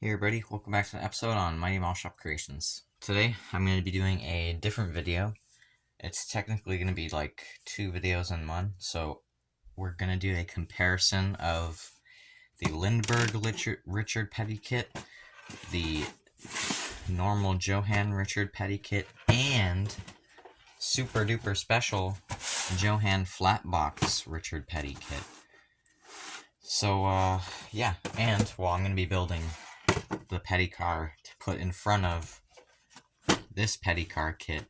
Hey everybody, welcome back to an episode on Mighty Mouse Shop Creations. Today I'm going to be doing a different video. It's technically going to be like two videos in one, so we're going to do a comparison of the Lindberg Richard Petty kit, the normal JoHan Richard Petty kit, and super duper special JoHan Flatbox Richard Petty kit. So yeah, and I'm going to be building the petty car to put in front of this petty car kit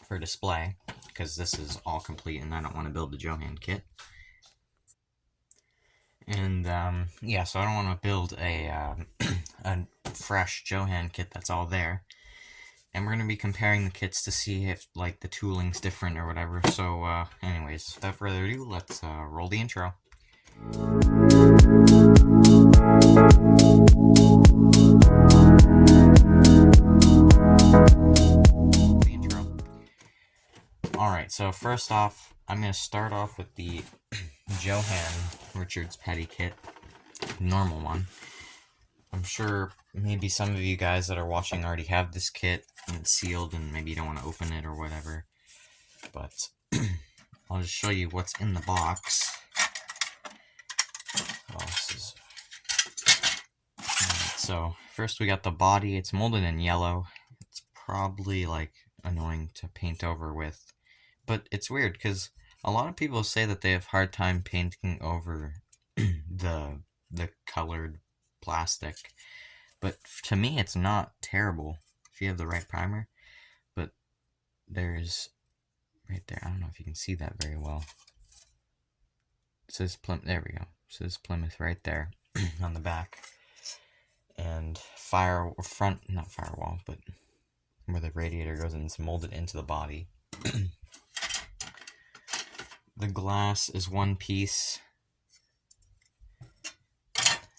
for display, because this is all complete and I don't want to build the JoHan kit. And yeah, so I don't want to build a fresh JoHan kit that's all there. And we're going to be comparing the kits to see if like the tooling's different or whatever. So anyways, without further ado, let's roll the intro. Alright, so first off, I'm going to start off with the JoHan Richards Petty kit, normal one. I'm sure maybe some of you guys that are watching already have this kit and it's sealed and maybe you don't want to open it or whatever, but I'll just show you what's in the box. So first we got the body. It's molded in yellow. It's probably like annoying to paint over with, but it's weird because a lot of people say that they have a hard time painting over the colored plastic, but to me it's not terrible if you have the right primer. But there's right there, I don't know if you can see that very well, it says Plymouth, there we go, it says Plymouth right there on the back. And not firewall, but where the radiator goes in, it's molded into the body. The glass is one piece.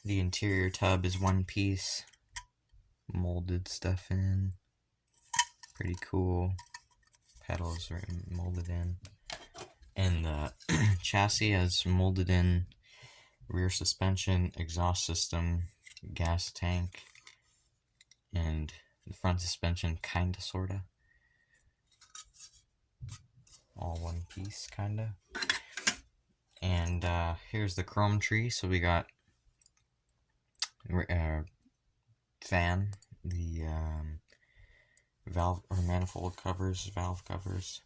The interior tub is one piece. Molded stuff in. Pretty cool. Pedals are molded in. And the chassis has molded in rear suspension, exhaust system, gas tank, and the front suspension, kinda, sorta. All one piece, kinda. And here's the chrome tree. So we got fan, the valve or manifold covers, valve covers,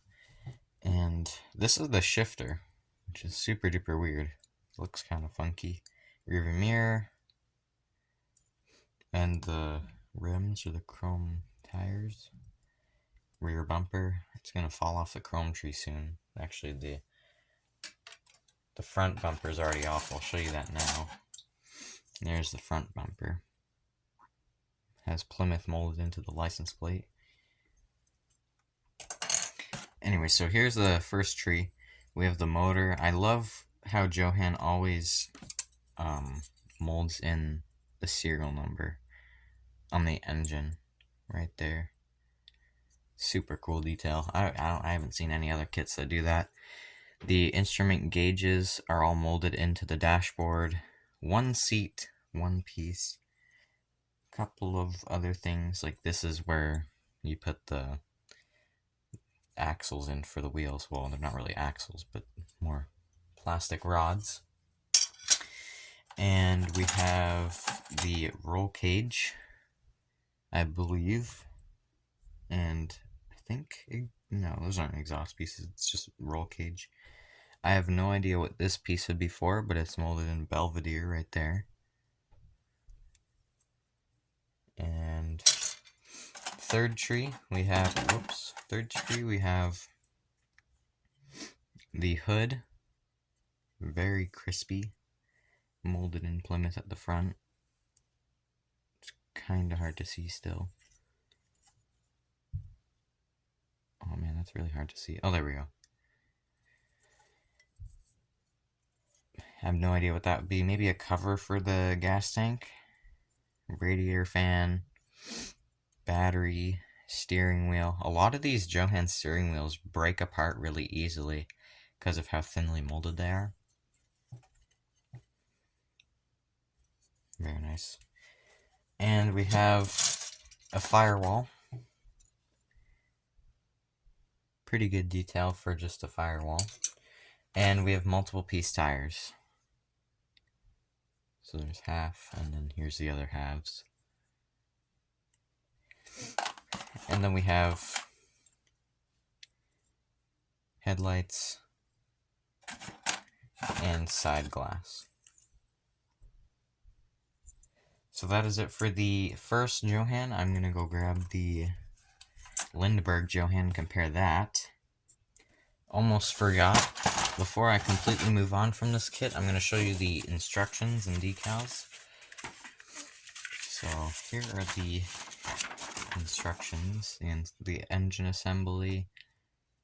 and this is the shifter, which is super duper weird. Looks kind of funky. Rear view mirror, and the rims are the chrome tires. Rear bumper. It's gonna fall off the chrome tree soon. Actually, the front bumper is already off. I'll show you that now. There's the front bumper. Has Plymouth molded into the license plate. Anyway, so here's the first tree. We have the motor. I love how JoHan always molds in the serial number on the engine right there. Super cool detail. I haven't seen any other kits that do that. The instrument gauges are all molded into the dashboard. One seat, one piece. Couple of other things, like this is where you put the axles in for the wheels. Well, they're not really axles, but more plastic rods. And we have the roll cage, I believe. And I think, no, those aren't exhaust pieces, it's just roll cage. I have no idea what this piece would be for, but it's molded in Belvedere right there. And third tree we have the hood, very crispy, molded in Plymouth at the front. It's kind of hard to see still. Oh man, that's really hard to see. Oh, there we go. I have no idea what that would be. Maybe a cover for the gas tank. Radiator fan, battery, steering wheel. A lot of these JoHan steering wheels break apart really easily because of how thinly molded they are. Very nice. And we have a firewall. Pretty good detail for just a firewall. And we have multiple piece tires. So there's half, and then here's the other halves. And then we have headlights and side glass. So that is it for the first JoHan. I'm going to go grab the Lindberg JoHan, compare that. Almost forgot. Before I completely move on from this kit, I'm going to show you the instructions and decals. So here are the instructions and the engine assembly,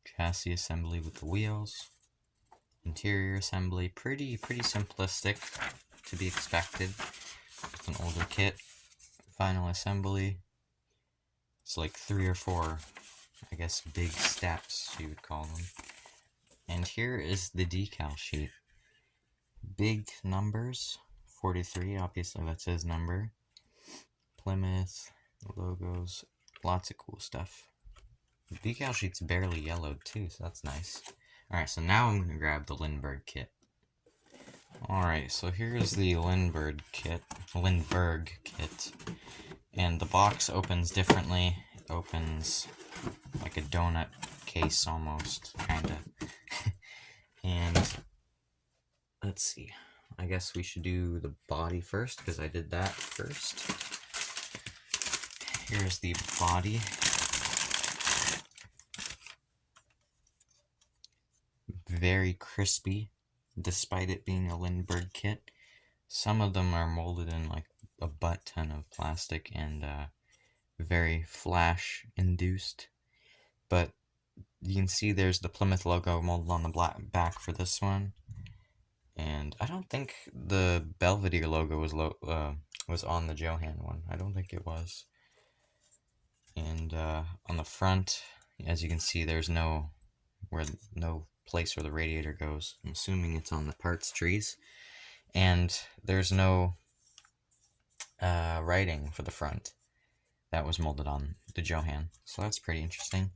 chassis assembly with the wheels, interior assembly. Pretty simplistic, to be expected with an older kit. Final assembly. It's like 3 or 4, I guess, big steps, you would call them. And here is the decal sheet. Big numbers, 43, obviously that's his number. Plymouth, logos, lots of cool stuff. The decal sheet's barely yellowed too, so that's nice. Alright, so now I'm going to grab the Lindberg kit. Alright, so here's the Lindberg kit. And the box opens differently. It opens like a donut case almost, kinda. And let's see. I guess we should do the body first, because I did that first. Here's the body. Very crispy, despite it being a Lindberg kit. Some of them are molded in like a butt ton of plastic and very flash induced. But you can see there's the Plymouth logo molded on the back for this one. And I don't think the Belvedere logo was on the JoHan one. I don't think it was. And on the front, as you can see, there's no place where the radiator goes. I'm assuming it's on the parts trees. And there's no writing for the front. That was molded on the JoHan. So that's pretty interesting.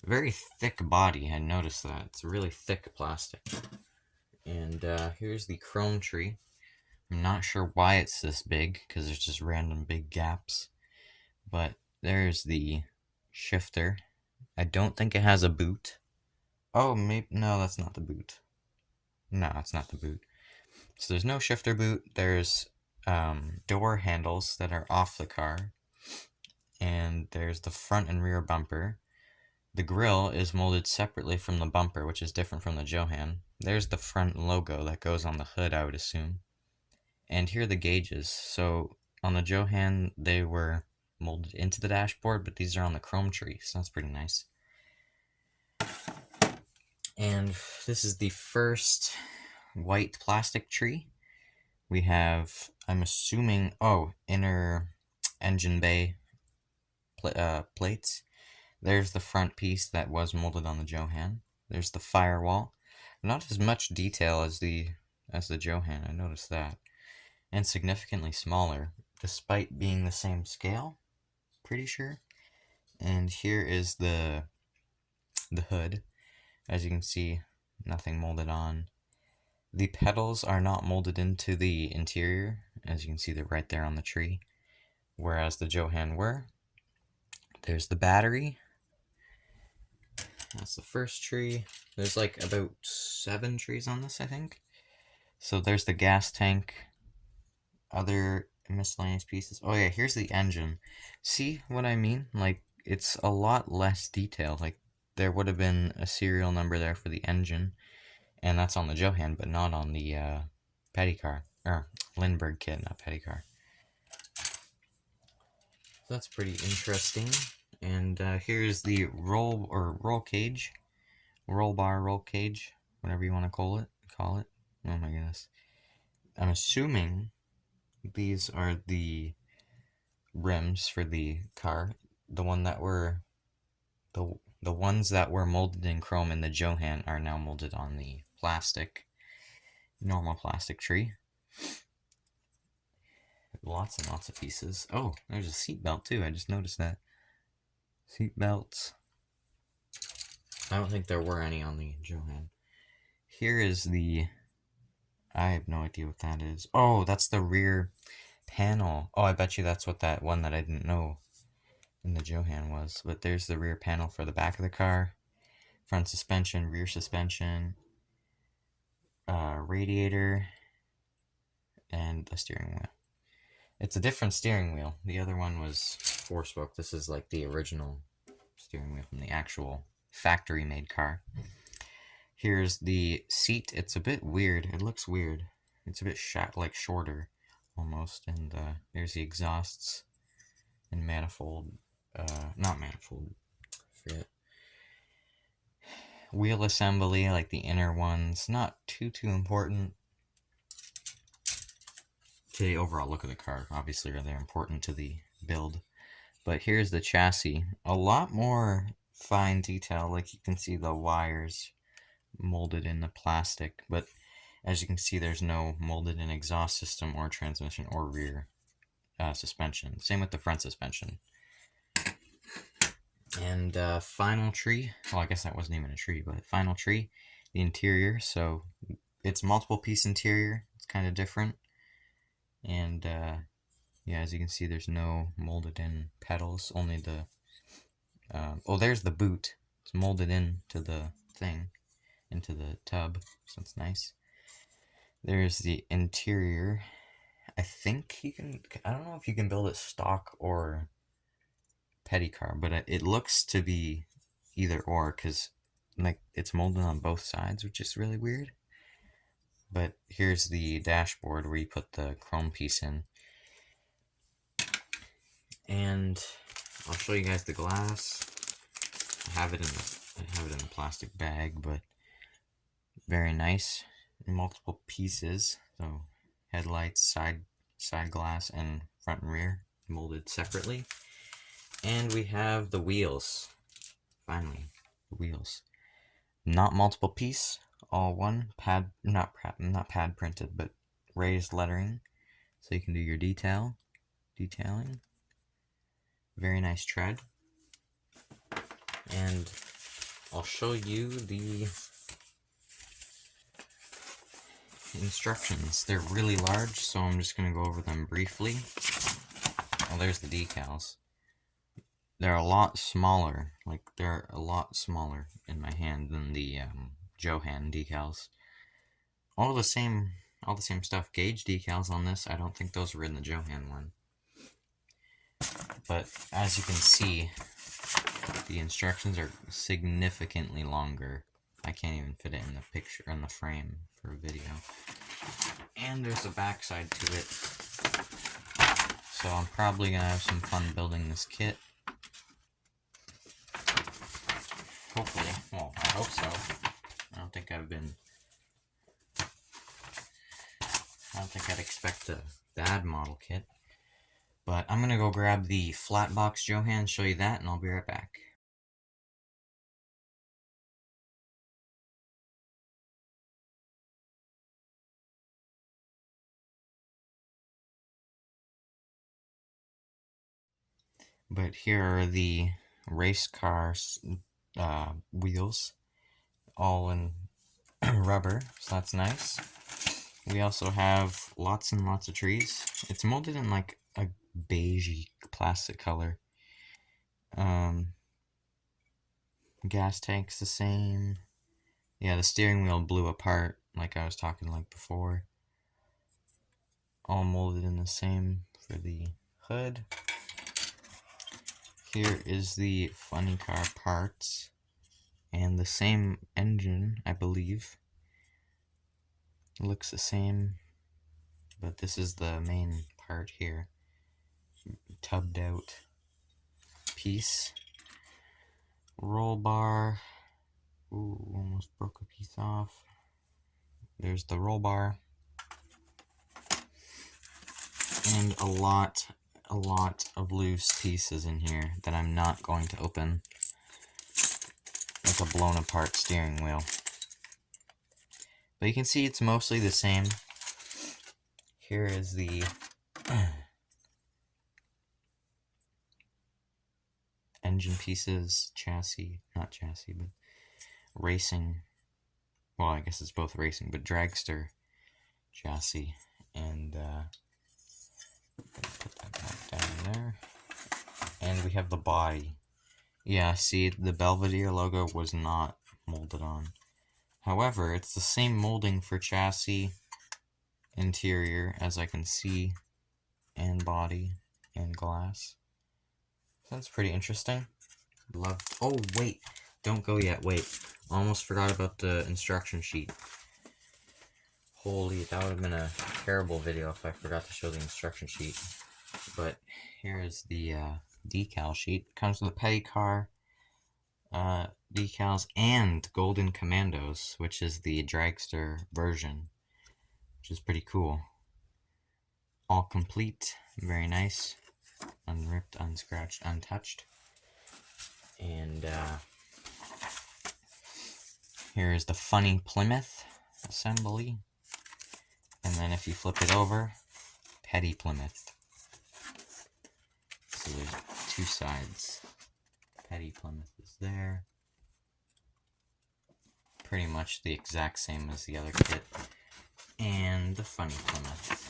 Very thick body, I noticed that. It's really thick plastic. And here's the chrome tree. I'm not sure why it's this big, because there's just random big gaps. But there's the shifter. I don't think it has a boot. Oh, maybe, no, that's not the boot. No, it's not the boot. So there's no shifter boot. There's door handles that are off the car. And there's the front and rear bumper. The grille is molded separately from the bumper, which is different from the JoHan. There's the front logo that goes on the hood, I would assume. And here are the gauges. So on the JoHan, they were molded into the dashboard, but these are on the chrome tree, so that's pretty nice. And this is the first white plastic tree. We have, I'm assuming, inner engine bay plates. There's the front piece that was molded on the JoHan. There's the firewall. Not as much detail as the JoHan, I noticed that. And significantly smaller, despite being the same scale, pretty sure. And here is the hood. As you can see, nothing molded on. The pedals are not molded into the interior. As you can see, they're right there on the tree. Whereas the JoHan were. There's the battery. That's the first tree. There's like about 7 trees on this, I think. So there's the gas tank. Other miscellaneous pieces. Oh yeah, here's the engine. See what I mean? Like, it's a lot less detailed. Like, there would have been a serial number there for the engine. And that's on the JoHan, but not on the petty car. Or Lindberg kit, not petty car. So that's pretty interesting. And here's the roll cage. Roll bar, roll cage. Whatever you want to call it. Oh my goodness. I'm assuming these are the rims for the car. The one that were the ones that were molded in chrome in the JoHan are now molded on the normal plastic tree. Lots and lots of pieces. Oh, there's a seat belt too. I just noticed that. Seat belts. I don't think there were any on the JoHan. Here is the... I have no idea what that is. Oh, that's the rear panel. Oh, I bet you that's what that one that I didn't know in the JoHan was. But there's the rear panel for the back of the car. Front suspension, rear suspension, radiator, and the steering wheel. It's a different steering wheel. The other one was 4-spoke. This is like the original steering wheel from the actual factory-made car. Here's the seat. It's a bit weird. It looks weird. It's a bit like shorter, almost. And there's the exhausts and manifold. Not manifold. Forget. Wheel assembly, like the inner ones. Not too important to the overall look of the car. Obviously, they're important to the build. But here's the chassis. A lot more fine detail. Like you can see the wires molded in the plastic. But as you can see, there's no molded in exhaust system or transmission or rear suspension. Same with the front suspension. And final tree. Well, I guess that wasn't even a tree, but final tree. The interior. So it's multiple piece interior. It's kind of different. And yeah, as you can see, there's no molded in pedals. Only the... oh, there's the boot. It's molded into the thing. Into the tub. So it's nice. There's the interior. I think you can... I don't know if you can build it stock or petty car, but it looks to be either or, because like it's molded on both sides, which is really weird. But here's the dashboard where you put the chrome piece in. And I'll show you guys the glass. I have it in a plastic bag, but very nice. Multiple pieces. So headlights, side glass, and front and rear molded separately. And we have the wheels. Finally, the wheels. Not multiple piece, all one pad, not pad printed, but raised lettering, so you can do your detailing. Very nice tread. And I'll show you the instructions. They're really large, so I'm just going to go over them briefly. Oh, there's the decals. They're a lot smaller. Like, they're a lot smaller in my hand than the JoHan decals. All the same stuff. Gauge decals on this. I don't think those were in the JoHan one. But as you can see, the instructions are significantly longer. I can't even fit it in the picture, in the frame for a video. And there's a backside to it. So I'm probably gonna have some fun building this kit. Hopefully. Well, I hope so. I don't think I'd expect a bad model kit. But I'm gonna go grab the Flatbox JoHan, show you that, and I'll be right back. But here are the race car wheels, all in rubber, so that's nice. We also have lots and lots of trees. It's molded in like a beigey plastic color. Gas tank's the same. Yeah, the steering wheel blew apart, like I was talking like before. All molded in the same for the hood. Here is the funny car parts, and the same engine, I believe. It looks the same, but this is the main part here. Tubbed out piece. Roll bar. Ooh, almost broke a piece off. There's the roll bar. And a lot of loose pieces in here that I'm not going to open. Like a blown apart steering wheel. But you can see it's mostly the same. Here is the engine pieces, chassis, not chassis, but racing. Well, I guess it's both racing, but dragster chassis. And put that back down there. And we have the body. Yeah, see, the Belvedere logo was not molded on. However, it's the same molding for chassis, interior, as I can see, and body, and glass. So that's pretty interesting. Love. Oh, wait. Don't go yet. Wait. Almost forgot about the instruction sheet. Holy, that would have been a terrible video if I forgot to show the instruction sheet. But here is the decal sheet. Comes with a petty car, decals, and Golden Commandos, which is the dragster version, which is pretty cool. All complete, very nice, unripped, unscratched, untouched. And here is the funny Plymouth assembly. And then if you flip it over, petty Plymouth. So there's two sides. Petty Plymouth is there. Pretty much the exact same as the other kit. And the funny Plymouth.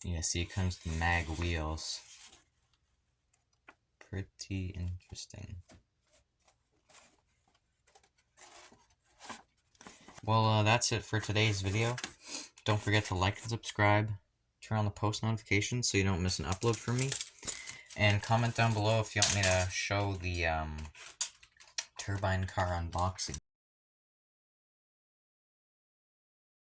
Yeah, see, it comes with mag wheels. Pretty interesting. Well, that's it for today's video. Don't forget to like and subscribe. Turn on the post notifications so you don't miss an upload from me. And comment down below if you want me to show the turbine car unboxing.